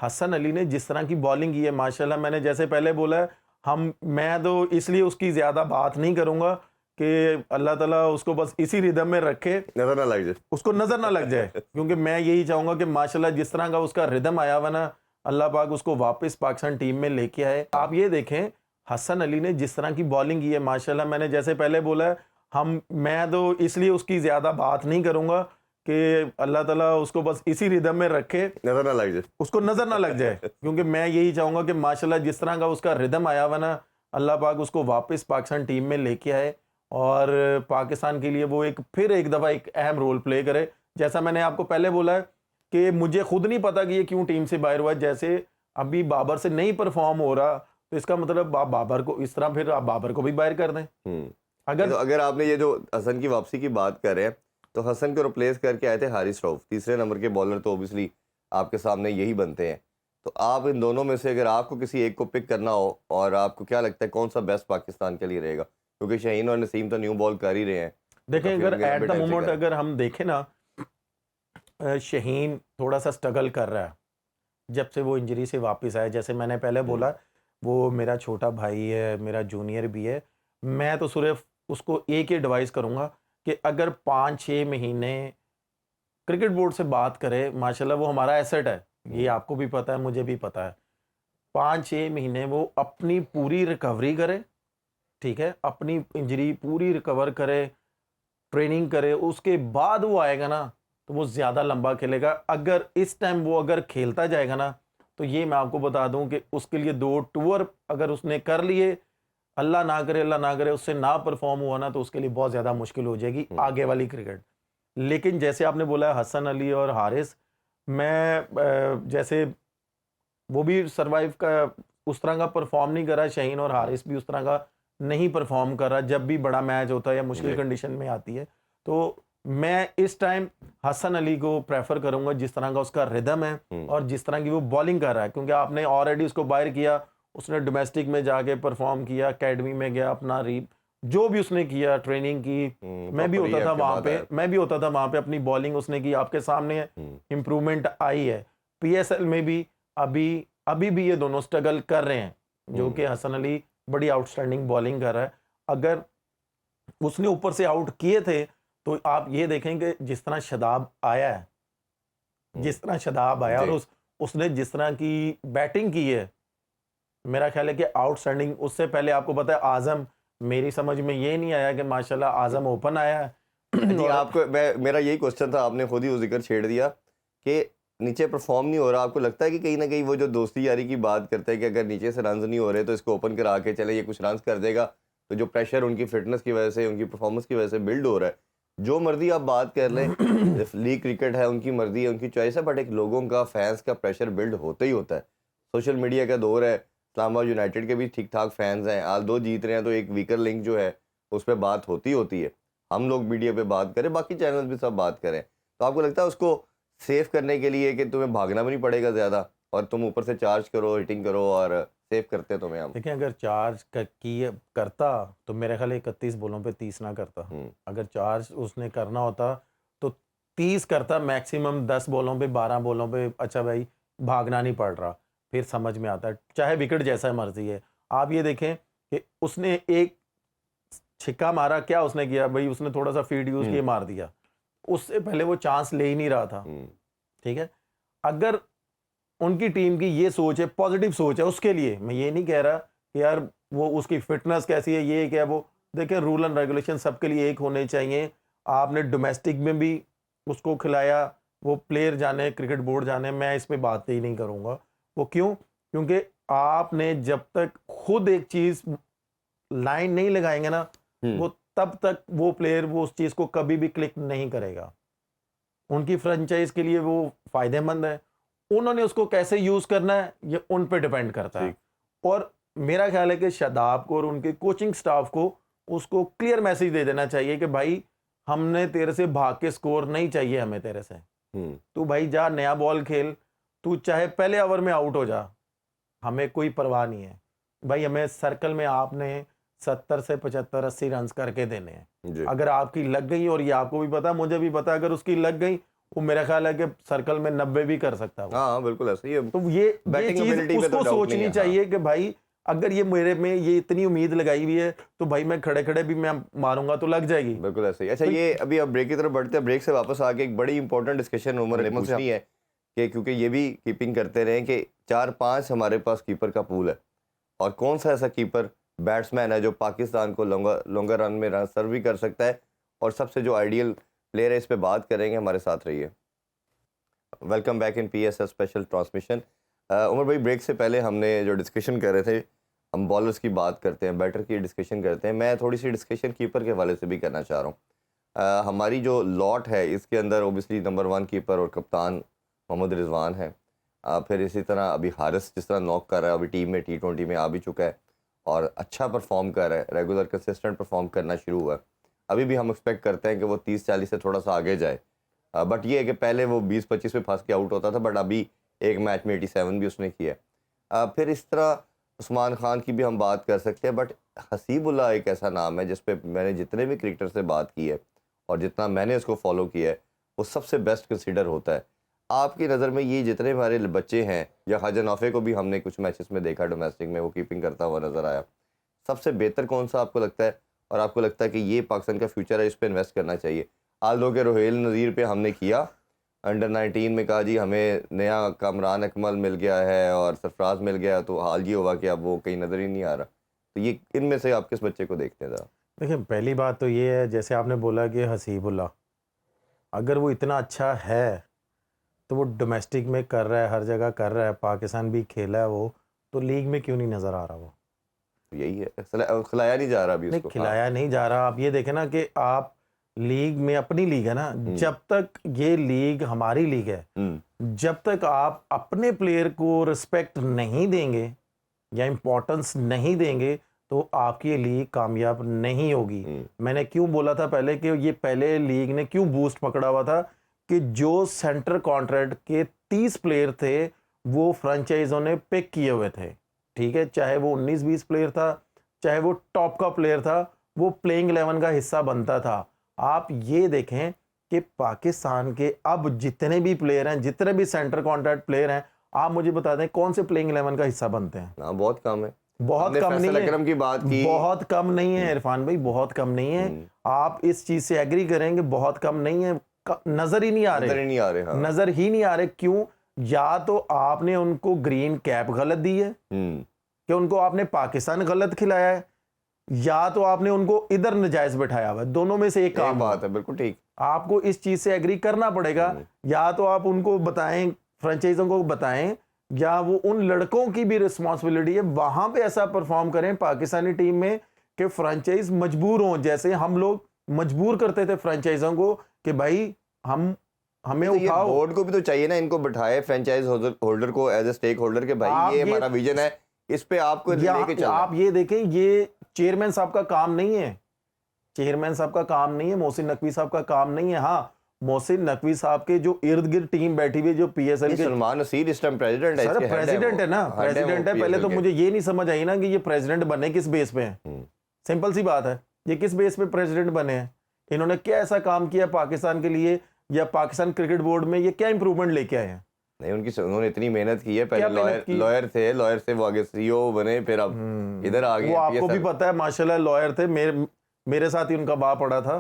हसन अली ने जिस तरह की बॉलिंग की है माशाल्लाह, मैंने जैसे पहले बोला है, मैं तो इसलिए उसकी ज़्यादा बात नहीं करूँगा कि अल्लाह ताला उसको बस इसी रिदम में रखे, नजर ना लग जाए, उसको नज़र ना लग जाए क्योंकि मैं यही चाहूँगा कि माशाल्लाह जिस तरह का उसका रिदम आया हुआ ना, अल्लाह पाक उसको वापस पाकिस्तान टीम में लेके आए। आप ये देखें, हसन अली ने जिस तरह की बॉलिंग की है माशाल्लाह, मैंने जैसे पहले बोला है, मैं तो इसलिए उसकी ज़्यादा बात नहीं करूँगा कि अल्लाह ताला उसको बस इसी रिदम में रखे, नजर ना लग जाए, उसको नज़र ना लग जाए क्योंकि मैं यही चाहूँगा कि माशाल्लाह जिस तरह का उसका रिदम आया हुआ ना, अल्लाह पाक उसको वापस पाकिस्तान टीम में लेके आए और पाकिस्तान के लिए वो फिर एक दफ़ा एक अहम रोल प्ले करे। जैसा मैंने आपको पहले बोला है कि मुझे खुद नहीं पता कि ये क्यों टीम से बाहर हुआ है। जैसे अभी बाबर से नहीं परफॉर्म हो रहा, तो इसका मतलब आप बाबर को इस तरह, फिर आप बाबर को भी बाहर कर दें। तो अगर आपने ये जो हसन की वापसी की बात कर रहे हैं, तो हसन को रिप्लेस करके आए थे हारिस रऊफ, तीसरे नंबर के बॉलर तो ओबियसली आपके सामने यही बनते हैं। तो आप इन दोनों में से अगर आपको किसी एक को पिक करना हो, और आपको क्या लगता है कौन सा बेस्ट पाकिस्तान के लिए रहेगा? क्योंकि शाहीन और नसीम तो न्यू बॉल कर ही रहे हैं। देखें, तो अगर उनके एट लंबे द टाइम से मोमेंट कर रहे हैं। अगर हम देखें ना, शहीन थोड़ा सा स्ट्रगल कर रहा है जब से वो इंजरी से वापस आया। जैसे मैंने पहले बोला, वो मेरा छोटा भाई है, मेरा जूनियर भी है। मैं तो सिर्फ उसको एक ही एडवाइस करूँगा कि अगर 5-6 महीने क्रिकेट बोर्ड से बात करें, माशाल्लाह वो हमारा एसेट है, ये आपको भी पता है, मुझे भी पता है। 5-6 महीने वो अपनी पूरी रिकवरी करे, ठीक है, अपनी इंजरी पूरी रिकवर करे, ट्रेनिंग करे, उसके बाद वो आएगा ना, तो वो ज़्यादा लंबा खेलेगा। अगर इस टाइम वो अगर खेलता जाएगा ना, तो ये मैं आपको बता दूं कि उसके लिए 2 टूर अगर उसने कर लिए, अल्लाह ना करे उससे ना परफॉर्म हुआ ना, तो उसके लिए बहुत ज़्यादा मुश्किल हो जाएगी आगे वाली क्रिकेट। लेकिन जैसे आपने बोला हसन अली और हारिस, जैसे वो भी सर्वाइव का उस तरह का परफॉर्म नहीं कर रहा, शाहीन और हारिस भी उस तरह का नहीं परफॉर्म कर रहा जब भी बड़ा मैच होता है या मुश्किल कंडीशन में आती है। तो मैं इस टाइम हसन अली को प्रेफर करूंगा, जिस तरह का उसका रिदम है और जिस तरह की वो बॉलिंग कर रहा है, क्योंकि आपने ऑलरेडी उसको बाहर किया, उसने डोमेस्टिक में जाके परफॉर्म किया, एकेडमी में गया, अपना जो भी उसने किया, ट्रेनिंग की, मैं भी होता था वहां पे, अपनी बॉलिंग उसने की, आपके सामने इंप्रूवमेंट आई है। पीएसएल में भी अभी भी ये दोनों स्ट्रगल कर रहे हैं, जो कि हसन अली बड़ी आउटस्टैंडिंग बॉलिंग कर रहा है। अगर उसने ऊपर से आउट किए थे, तो आप ये देखेंगे जिस तरह शादाब आया है, और उसने जिस तरह की बैटिंग की है, मेरा ख्याल है कि आउटस्टैंडिंग। उससे पहले आपको पता है आजम, मेरी समझ में ये नहीं आया कि माशाल्लाह आजम ओपन आया है। जी, आपको मेरा यही क्वेश्चन था, आपने खुद ही वो जिक्र छेड़ दिया कि नीचे परफॉर्म नहीं हो रहा। आपको लगता है कि कहीं ना कहीं वो जो दोस्ती यारी की बात करते हैं कि अगर नीचे से रन नहीं हो रहे तो इसको ओपन करा के चले, ये कुछ रन कर देगा, तो जो प्रेशर उनकी फिटनेस की वजह से, उनकी परफॉर्मेंस की वजह से बिल्ड हो रहा है, जो मर्जी आप बात कर लें, लीग क्रिकेट है, उनकी मर्जी है, उनकी चॉइस है, बट एक लोगों का, फैंस का प्रेशर बिल्ड होता ही होता है। सोशल मीडिया का दौर है, इस्लामाबाद यूनाइटेड के भी ठीक ठाक फैंस हैं, आज 2 जीत रहे हैं तो एक वीकर लिंक जो है उस पर बात होती है। हम लोग मीडिया पे बात करें, बाकी चैनल भी सब बात करें, तो आपको लगता है उसको सेव करने के लिए कि तुम्हें भागना भी नहीं पड़ेगा ज़्यादा, और तुम ऊपर से चार्ज करो, हिटिंग करो और सेव करते तुम्हें हम? देखिए, अगर करता तो मेरे ख्याल 31 बॉलों पे 30 ना करता। अगर चार्ज उसने करना होता तो 30 करता मैक्सिमम, 10 बॉलों पे, 12 बॉलों पे। अच्छा भाई, भागना नहीं पड़ रहा, फिर समझ में आता है, चाहे विकेट जैसा मर्जी है। आप ये देखें कि उसने एक छिक्का मारा, क्या उसने किया भाई, उसने थोड़ा सा फीड यूज किया, मार दिया। उससे पहले वो चांस ले ही नहीं रहा था, ठीक है। अगर उनकी टीम की ये सोच है, पॉजिटिव सोच है उसके लिए, मैं ये नहीं कह रहा कि यार वो उसकी फिटनेस कैसी है, ये क्या वो, देखें रूल एंड रेगुलेशन सबके लिए एक होने चाहिए। आपने डोमेस्टिक में भी उसको खिलाया, वो प्लेयर जाने, क्रिकेट बोर्ड जाने, मैं इस पे बात ही नहीं करूंगा। वो क्यों? क्योंकि आपने जब तक खुद एक चीज लाइन नहीं लगाएंगे ना, वो तब तक वो प्लेयर वो उस चीज को कभी भी क्लिक नहीं करेगा। उनकी फ्रेंचाइज के लिए वो फायदेमंद है, उन्होंने उसको कैसे यूज करना है ये उन पे डिपेंड करता है। और मेरा ख्याल है कि शादाब को और उनके कोचिंग स्टाफ को उसको क्लियर मैसेज दे देना चाहिए कि भाई, हमने तेरे से भाग के स्कोर नहीं चाहिए, हमें तेरे से, तू भाई जा नया बॉल खेल, तू चाहे पहले ओवर में आउट हो जा, हमें कोई परवाह नहीं है भाई। हमें सर्कल में आपने 70 से 75 80 रन करके देने हैं। अगर आपकी लग गई, और ये आपको भी पता, मुझे भी पता, अगर उसकी लग गई, वो मेरा ख्याल है कि सर्कल में 90 भी कर सकता है वो। हाँ बिल्कुल ऐसे ही है। तो ये Batting चीज ability पे उसको तो doubt नहीं सोचनी है, चाहिए कि भाई अगर ये मेरे में ये इतनी उम्मीद लगाई हुई है तो भाई मैं खड़े खड़े भी मैं मारूंगा तो लग जाएगी। बिल्कुल ऐसे ही। अच्छा ये अभी अब ब्रेक की तरफ बढ़ते हैं, ब्रेक से वापस आके एक बड़ी इंपॉर्टेंट डिस्कशन उमर ने पूछनी है कि क्योंकि ये भी कीपिंग करते रहे कि 4-5 हमारे पास कीपर का पूल है और कौन सा ऐसा कीपर बैट्समैन है जो पाकिस्तान को लॉन्गर रन में रन सर्व भी कर सकता है और सबसे जो आइडियल प्लेयर है, इस पे बात करेंगे, हमारे साथ रहिए। Welcome back in PSL special transmission. Umar भाई ब्रेक से पहले हमने जो डिस्कशन कर रहे थे, हम बॉलर्स की बात करते हैं, बैटर की डिस्कशन करते हैं, मैं थोड़ी सी डिस्कशन कीपर के हवाले से भी करना चाह रहा हूँ। हमारी जो लॉट है इसके अंदर ओबियसली नंबर 1 कीपर और कप्तान मोहम्मद रिजवान है, फिर इसी तरह अभी हारिस जिस तरह नॉक कर रहा है, अभी टीम में T20 में आ भी चुका है और अच्छा परफॉर्म कर रहा है, रेगुलर कंसिस्टेंट परफॉर्म करना शुरू हुआ है। अभी भी हम एक्सपेक्ट करते हैं कि वो 30-40 से थोड़ा सा आगे जाए, बट ये है कि पहले वो 20-25 पे फंस के आउट होता था, बट अभी एक मैच में 87 भी उसने किया है। फिर इस तरह उस्मान खान की भी हम बात कर सकते हैं, बट हसीबुल्लाह एक ऐसा नाम है जिस पे मैंने जितने भी क्रिकेटर से बात की है और जितना मैंने उसको फॉलो किया है वो सबसे बेस्ट कंसीडर होता है। आपकी नज़र में ये जितने हमारे बच्चे हैं, या ख्वाजा नौफे को भी हमने कुछ मैचेस में देखा डोमेस्टिक में, वो कीपिंग करता हुआ नज़र आया, सबसे बेहतर कौन सा आपको लगता है और आपको लगता है कि ये पाकिस्तान का फ्यूचर है, इस पर इन्वेस्ट करना चाहिए? आल के रोहेल नज़ीर पे हमने किया, अंडर 19 में कहा जी हमें नया कामरान अकमल मिल गया है और सरफराज मिल गया, तो हाल ये हुआ कि अब वो कहीं नज़र ही नहीं आ रहा। तो ये इनमें से आप किस बच्चे को देखते हैं? देखिए पहली बात तो ये है, जैसे आपने बोला कि हसीबुल्लाह अगर वो इतना अच्छा है तो वो डोमेस्टिक में कर रहा है, हर जगह कर रहा है, पाकिस्तान भी खेला है वो, तो लीग में क्यों नहीं नज़र आ रहा वो? यही है, खिलाया नहीं जा रहा अभी नहीं उसको। खिलाया नहीं जा रहा। आप ये देखें ना कि आप लीग में, अपनी लीग है ना, जब तक ये लीग हमारी लीग है, जब तक आप अपने प्लेयर को रिस्पेक्ट नहीं देंगे या इम्पोर्टेंस नहीं देंगे तो आपकी ये लीग कामयाब नहीं होगी। मैंने क्यों बोला था पहले कि ये पहले लीग ने क्यों बूस्ट पकड़ा हुआ था कि जो सेंटर कॉन्ट्रैक्ट के 30 प्लेयर थे वो फ्रेंचाइजों ने पिक किए हुए थे, ठीक है, चाहे वो 19-20 प्लेयर था, चाहे वो टॉप का प्लेयर था, वो प्लेइंग 11 का हिस्सा बनता था। आप ये देखें कि पाकिस्तान के अब जितने भी प्लेयर हैं, जितने भी सेंटर कॉन्ट्रैक्ट प्लेयर हैं, आप मुझे बता दें कौन से प्लेइंग 11 का हिस्सा बनते हैं? बहुत कम है, बहुत कम नहीं है, की बात की, बहुत कम नहीं है इरफान भाई, बहुत कम नहीं है। आप इस चीज से एग्री करेंगे, बहुत कम नहीं है, नजर ही नहीं आ रहे, नजर ही नहीं आ रहे। क्यों? या तो आपने उनको ग्रीन कैप गलत दी है कि उनको आपने पाकिस्तान गलत खिलाया है, या तो आपने उनको इधर नजायज बैठाया हुआ है। दोनों में से एक काम बात है, बिल्कुल ठीक। आपको इस चीज से एग्री करना पड़ेगा। या तो आप उनको बताएं, फ्रेंचाइजों को बताएं, या वो उन लड़कों की भी रिस्पॉन्सिबिलिटी है वहां पे ऐसा परफॉर्म करें पाकिस्तानी टीम में कि फ्रेंचाइज मजबूर हों, जैसे हम लोग मजबूर करते थे फ्रेंचाइजों को कि भाई हमें तो उठाओ। बोर्ड को भी तो चाहिए ना, इनको बिठाए फ्रेंचाइज होल्डर को एज ए स्टेक होल्डर के भाई ये हमारा विजन है, इस पे आपको लेके चलना। आप ये देखें, ये चेयरमैन साहब का काम नहीं है, चेयरमैन साहब का काम नहीं है, मोहसिन नकवी साहब का काम नहीं है। हाँ, मोहसिन नकवी साहब के जो इर्द गिर्द टीम बैठी हुई, जो PSL के सलमान नसीर इस टाइम प्रेसिडेंट है, सर प्रेसिडेंट है ना, प्रेसिडेंट है। पहले तो मुझे ये नहीं समझ आई ना कि ये प्रेसिडेंट बने किस बेस पे हैं। सिंपल सी बात है, ये किस बेस पे प्रेसिडेंट बने हैं? इन्होंने क्या ऐसा काम किया पाकिस्तान के लिए, या पाकिस्तान क्रिकेट बोर्ड में ये क्या इंप्रूवमेंट लेके आए हैं? नहीं, उन्होंने इतनी मेहनत की है, पहले लॉयर थे, लॉयर से वो आगे CEO बने, फिर अब इधर आ गए। वो आपको भी पता है, माशाल्लाह लॉयर थे, मेरे साथ ही उनका बाप पढ़ा था,